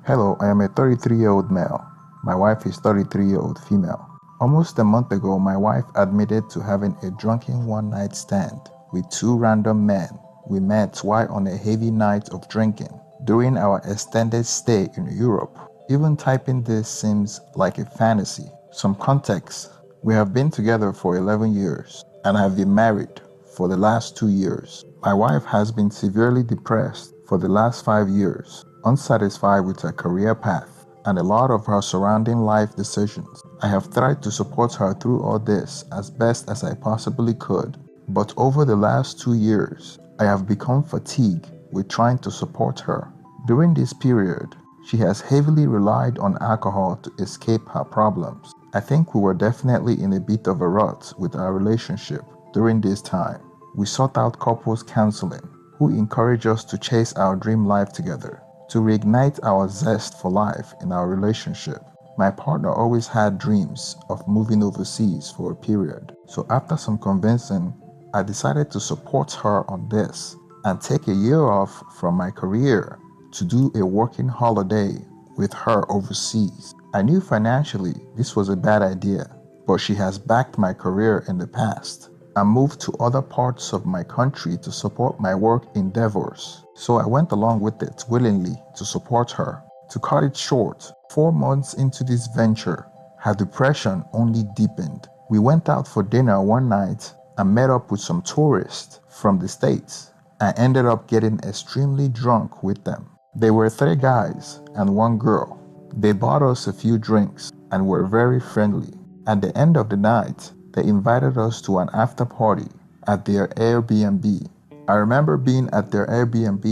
Hello, I am a 33-year-old male. My wife is 33-year-old female. Almost a month ago, my wife admitted to having a drunken one-night stand with two random men we met while on a heavy night of drinking during our extended stay in Europe. Even typing this seems like a fantasy. Some context: we have been together for 11 years and have been married for the last 2 years. My wife has been severely depressed for the last 5 years, unsatisfied with her career path and a lot of her surrounding life decisions. I have tried to support her through all this as best as I possibly could, but over the last 2 years, I have become fatigued with trying to support her. During this period, she has heavily relied on alcohol to escape her problems. I think we were definitely in a bit of a rut with our relationship during this time. We sought out couples counseling who encourage us to chase our dream life together, to reignite our zest for life in our relationship. My partner always had dreams of moving overseas for a period, so after some convincing, I decided to support her on this and take a year off from my career to do a working holiday with her overseas. I knew financially this was a bad idea, but she has backed my career in the past and moved to other parts of my country to support my work endeavors. So I went along with it willingly to support her. To cut it short, 4 months into this venture, her depression only deepened. We went out for dinner one night and met up with some tourists from the States. I ended up getting extremely drunk with them. They were three guys and one girl. They bought us a few drinks and were very friendly. At the end of the night, they invited us to an after party at their Airbnb. I remember being at their Airbnb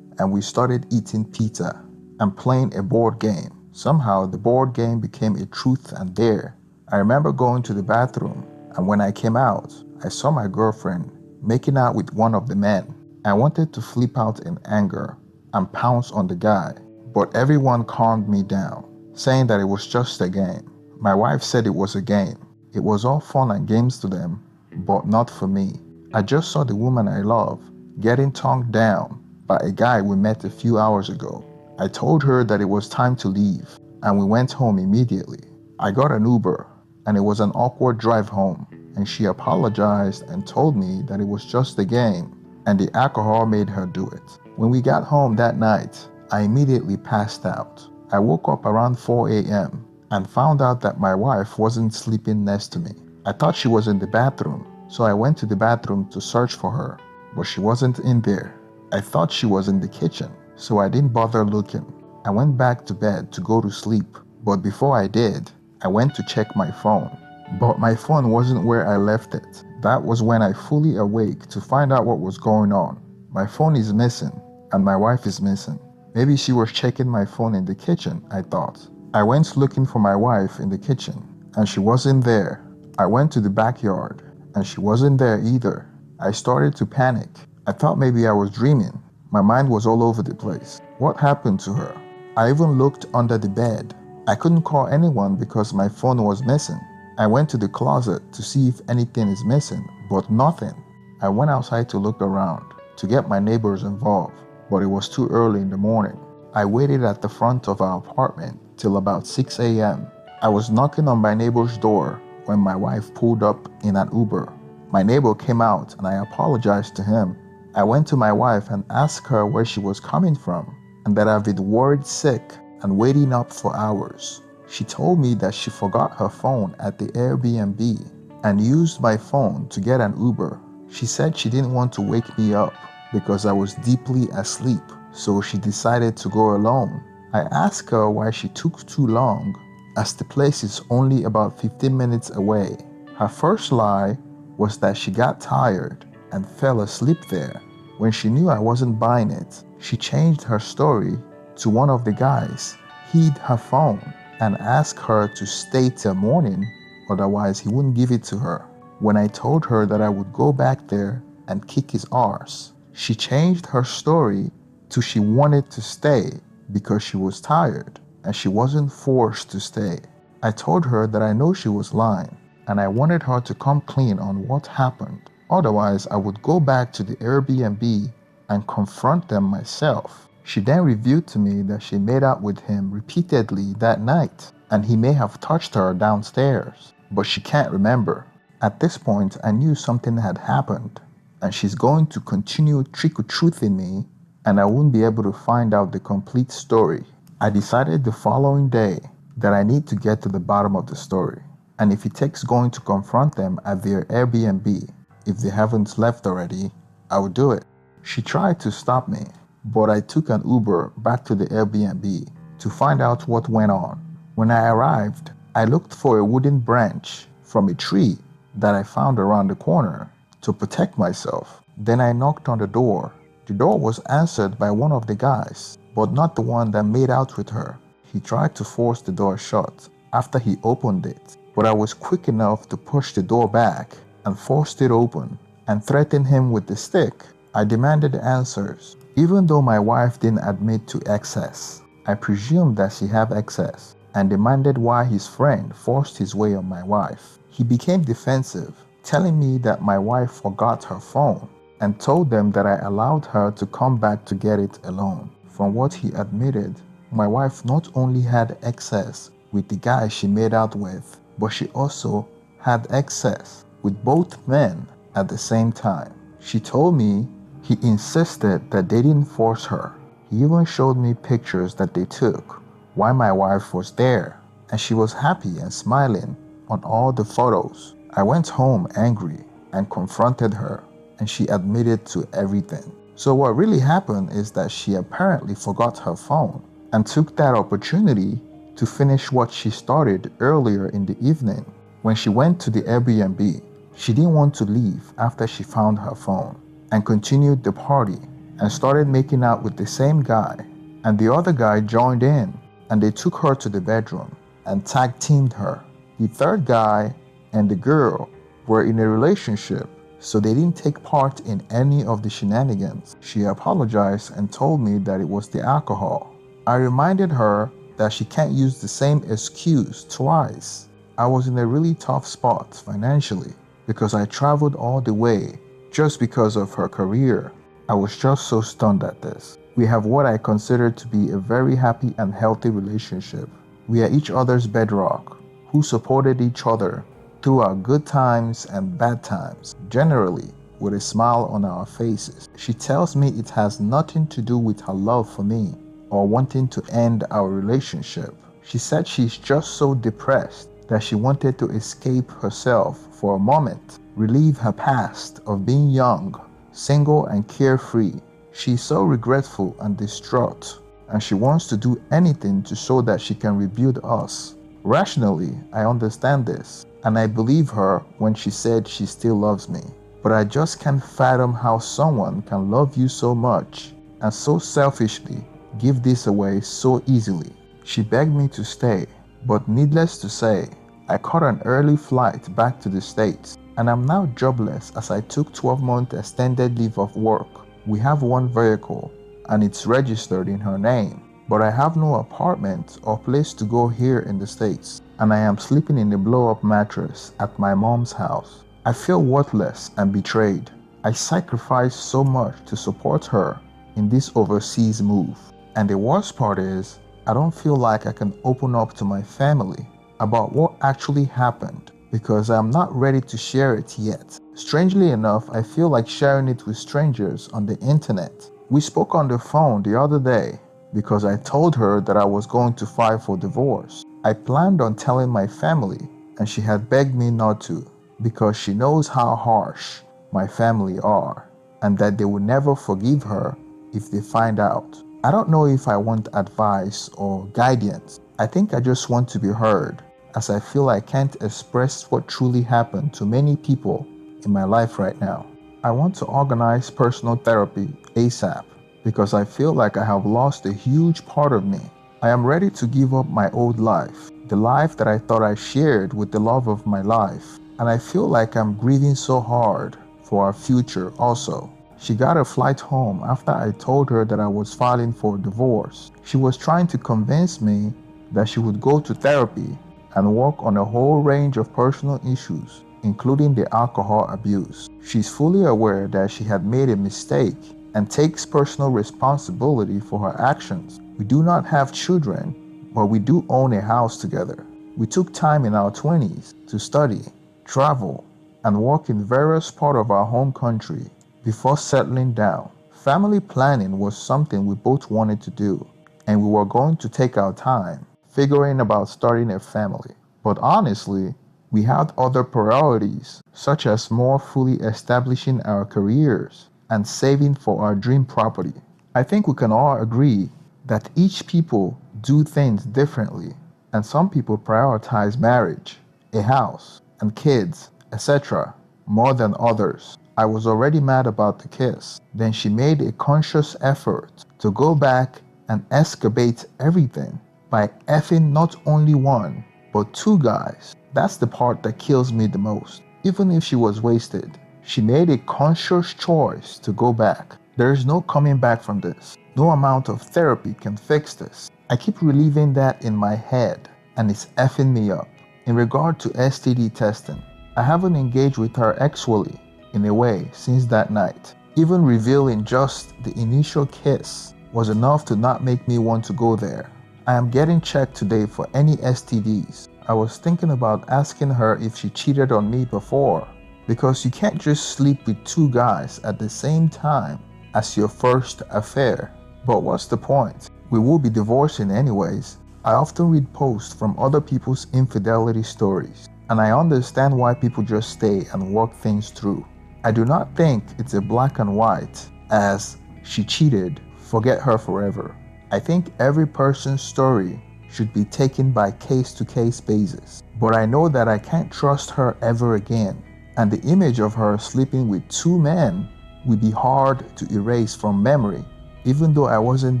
and we started eating pizza and playing a board game. Somehow the board game became a truth and dare. I remember going to the bathroom, and when I came out, I saw my girlfriend making out with one of the men. I wanted to flip out in anger and pounce on the guy, but everyone calmed me down, saying that it was just a game. My wife said it was a game. It was all fun and games to them, but not for me. I just saw the woman I love getting tongued down by a guy we met a few hours ago. I told her that it was time to leave, and we went home immediately. I got an Uber, and it was an awkward drive home, and she apologized and told me that it was just a game, and the alcohol made her do it. When we got home that night, I immediately passed out. I woke up around 4 a.m. and found out that my wife wasn't sleeping next to me. I thought she was in the bathroom, so I went to the bathroom to search for her, but she wasn't in there. I thought she was in the kitchen, so I didn't bother looking. I went back to bed to go to sleep, but before I did, I went to check my phone. But my phone wasn't where I left it. That was when I fully awake to find out what was going on. My phone is missing, and my wife is missing. Maybe she was checking my phone in the kitchen, I thought. I went looking for my wife in the kitchen, and she wasn't there. I went to the backyard, and she wasn't there either. I started to panic. I thought maybe I was dreaming. My mind was all over the place. What happened to her? I even looked under the bed. I couldn't call anyone because my phone was missing. I went to the closet to see if anything is missing, but nothing. I went outside to look around, to get my neighbors involved, but it was too early in the morning. I waited at the front of our apartment till about 6 a.m. I was knocking on my neighbor's door when my wife pulled up in an Uber. My neighbor came out and I apologized to him. I went to my wife and asked her where she was coming from and that I've been worried sick and waiting up for hours. She told me that she forgot her phone at the Airbnb and used my phone to get an Uber. She said she didn't want to wake me up because I was deeply asleep, so she decided to go alone. I asked her why she took too long, as the place is only about 15 minutes away. Her first lie was that she got tired and fell asleep there. When she knew I wasn't buying it, she changed her story to one of the guys hid her phone and asked her to stay till morning, otherwise he wouldn't give it to her. When I told her that I would go back there and kick his arse, she changed her story to she wanted to stay because she was tired and she wasn't forced to stay. I told her that I know she was lying and I wanted her to come clean on what happened. Otherwise, I would go back to the Airbnb and confront them myself. She then revealed to me that she made out with him repeatedly that night, and he may have touched her downstairs, but she can't remember. At this point, I knew something had happened, and she's going to continue trick-or-truthing me, and I wouldn't be able to find out the complete story. I decided the following day that I need to get to the bottom of the story, and if it takes going to confront them at their Airbnb, if they haven't left already, I will do it. She tried to stop me, but I took an Uber back to the Airbnb to find out what went on. When I arrived, I looked for a wooden branch from a tree that I found around the corner to protect myself. Then I knocked on the door. The door was answered by one of the guys, but not the one that made out with her. He tried to force the door shut after he opened it, but I was quick enough to push the door back and forced it open and threatened him with the stick. I demanded answers. Even though my wife didn't admit to excess, I presumed that she had excess and demanded why his friend forced his way on my wife. He became defensive, telling me that my wife forgot her phone and told them that I allowed her to come back to get it alone. From what he admitted, my wife not only had excess with the guy she made out with, but she also had excess with both men at the same time. She told me he insisted that they didn't force her. He even showed me pictures that they took while my wife was there, and she was happy and smiling on all the photos. I went home angry and confronted her, and she admitted to everything. So what really happened is that she apparently forgot her phone and took that opportunity to finish what she started earlier in the evening. When she went to the Airbnb, she didn't want to leave after she found her phone and continued the party and started making out with the same guy, and the other guy joined in, and they took her to the bedroom and tag teamed her. The third guy and the girl were in a relationship, so they didn't take part in any of the shenanigans. She apologized and told me that it was the alcohol. I reminded her that she can't use the same excuse twice. I was in a really tough spot financially because I traveled all the way just because of her career. I was just so stunned at this. We have what I consider to be a very happy and healthy relationship. We are each other's bedrock, who supported each other through our good times and bad times, generally with a smile on our faces. She tells me it has nothing to do with her love for me or wanting to end our relationship. She said she's just so depressed that she wanted to escape herself for a moment, relieve her past of being young, single and carefree. She's so regretful and distraught, and she wants to do anything to show that she can rebuild us. Rationally, I understand this, and I believe her when she said she still loves me. But I just can't fathom how someone can love you so much and so selfishly give this away so easily. She begged me to stay, but needless to say, I caught an early flight back to the States, and I'm now jobless as I took 12-month extended leave of work. We have one vehicle, and it's registered in her name, but I have no apartment or place to go here in the States, and I am sleeping in a blow-up mattress at my mom's house. I feel worthless and betrayed. I sacrificed so much to support her in this overseas move, and the worst part is, I don't feel like I can open up to my family about what actually happened because I'm not ready to share it yet. Strangely enough, I feel like sharing it with strangers on the internet. We spoke on the phone the other day because I told her that I was going to file for divorce. I planned on telling my family, and she had begged me not to because she knows how harsh my family are and that they will never forgive her if they find out. I don't know if I want advice or guidance. I think I just want to be heard, as I feel I can't express what truly happened to many people in my life right now. I want to organize personal therapy ASAP because I feel like I have lost a huge part of me. I am ready to give up my old life, the life that I thought I shared with the love of my life, and I feel like I'm grieving so hard for our future also. She got a flight home after I told her that I was filing for divorce. She was trying to convince me that she would go to therapy and work on a whole range of personal issues, including the alcohol abuse. She's fully aware that she had made a mistake and takes personal responsibility for her actions. We do not have children, but we do own a house together. We took time in our 20s to study, travel, and work in various parts of our home country before settling down. Family planning was something we both wanted to do, and we were going to take our time figuring about starting a family. But honestly, we had other priorities, such as more fully establishing our careers and saving for our dream property. I think we can all agree that each people do things differently, and some people prioritize marriage, a house, and kids, etc., more than others. I was already mad about the kiss. Then she made a conscious effort to go back and excavate everything by effing not only one, but two guys. That's the part that kills me the most. Even if she was wasted, she made a conscious choice to go back. There is no coming back from this. No amount of therapy can fix this. I keep reliving that in my head, and it's effing me up. In regard to STD testing, I haven't engaged with her sexually in a way since that night. Even revealing just the initial kiss was enough to not make me want to go there. I am getting checked today for any STDs. I was thinking about asking her if she cheated on me before, because you can't just sleep with two guys at the same time as your first affair. But what's the point? We will be divorcing anyways. I often read posts from other people's infidelity stories, and I understand why people just stay and work things through. I do not think it's a black and white as she cheated, forget her forever. I think every person's story should be taken by case-to-case basis. But I know that I can't trust her ever again, and the image of her sleeping with two men will be hard to erase from memory, even though I wasn't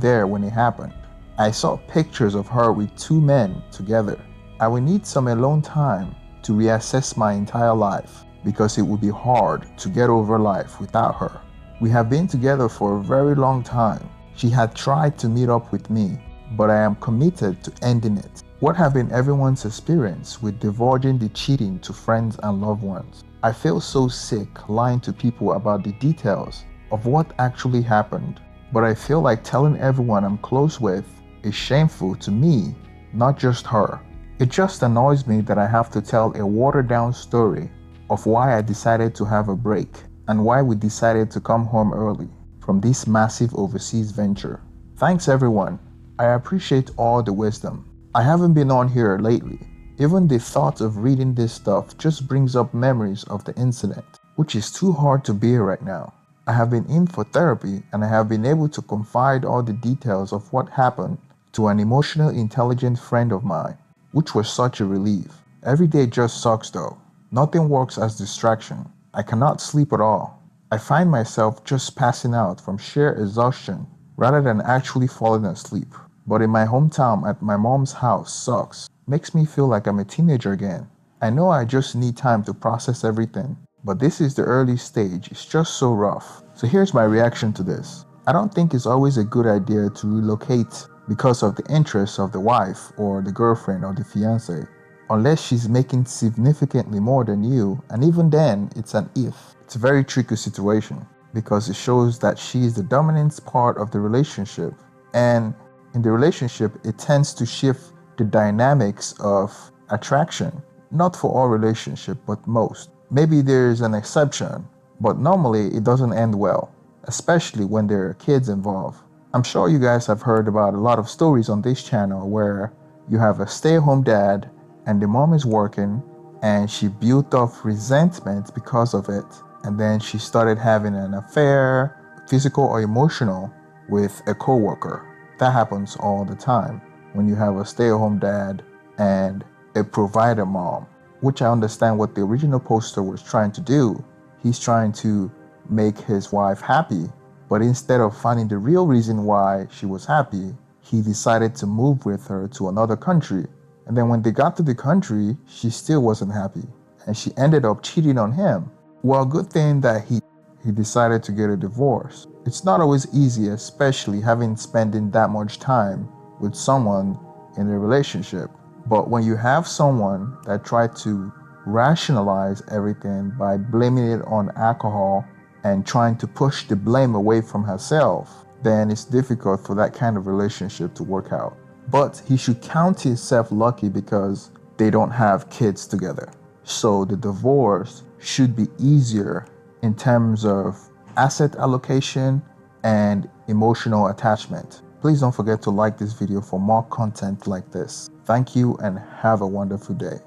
there when it happened. I saw pictures of her with two men together. I will need some alone time to reassess my entire life, because it would be hard to get over life without her. We have been together for a very long time. She had tried to meet up with me, but I am committed to ending it. What have been everyone's experience with divulging the cheating to friends and loved ones? I feel so sick lying to people about the details of what actually happened, but I feel like telling everyone I'm close with is shameful to me, not just her. It just annoys me that I have to tell a watered-down story of why I decided to have a break and why we decided to come home early from this massive overseas venture. Thanks everyone. I appreciate all the wisdom. I haven't been on here lately. Even the thought of reading this stuff just brings up memories of the incident, which is too hard to bear right now. I have been in for therapy, and I have been able to confide all the details of what happened to an emotional intelligent friend of mine, which was such a relief. Every day just sucks though. Nothing works as distraction. I cannot sleep at all. I find myself just passing out from sheer exhaustion rather than actually falling asleep. But in my hometown at my mom's house sucks. Makes me feel like I'm a teenager again. I know I just need time to process everything, but this is the early stage. It's just so rough. So here's my reaction to this. I don't think it's always a good idea to relocate because of the interests of the wife or the girlfriend or the fiance, unless she's making significantly more than you, and even then, it's an if. It's a very tricky situation because it shows that she is the dominant part of the relationship, and in the relationship, it tends to shift the dynamics of attraction. Not for all relationships, but most. Maybe there's an exception, but normally it doesn't end well, especially when there are kids involved. I'm sure you guys have heard about a lot of stories on this channel where you have a stay-at-home dad and the mom is working and she built up resentment because of it, and then she started having an affair, physical or emotional, with a coworker. That happens all the time when you have a stay-at-home dad and a provider mom, which I understand what the original poster was trying to do. He's trying to make his wife happy, but instead of finding the real reason why she was happy, he decided to move with her to another country. And then when they got to the country, she still wasn't happy, and she ended up cheating on him. Well, good thing that he decided to get a divorce. It's not always easy, especially having spending that much time with someone in a relationship. But when you have someone that tried to rationalize everything by blaming it on alcohol and trying to push the blame away from herself, then it's difficult for that kind of relationship to work out. But he should count himself lucky because they don't have kids together. So the divorce should be easier in terms of asset allocation and emotional attachment. Please don't forget to like this video for more content like this. Thank you and have a wonderful day.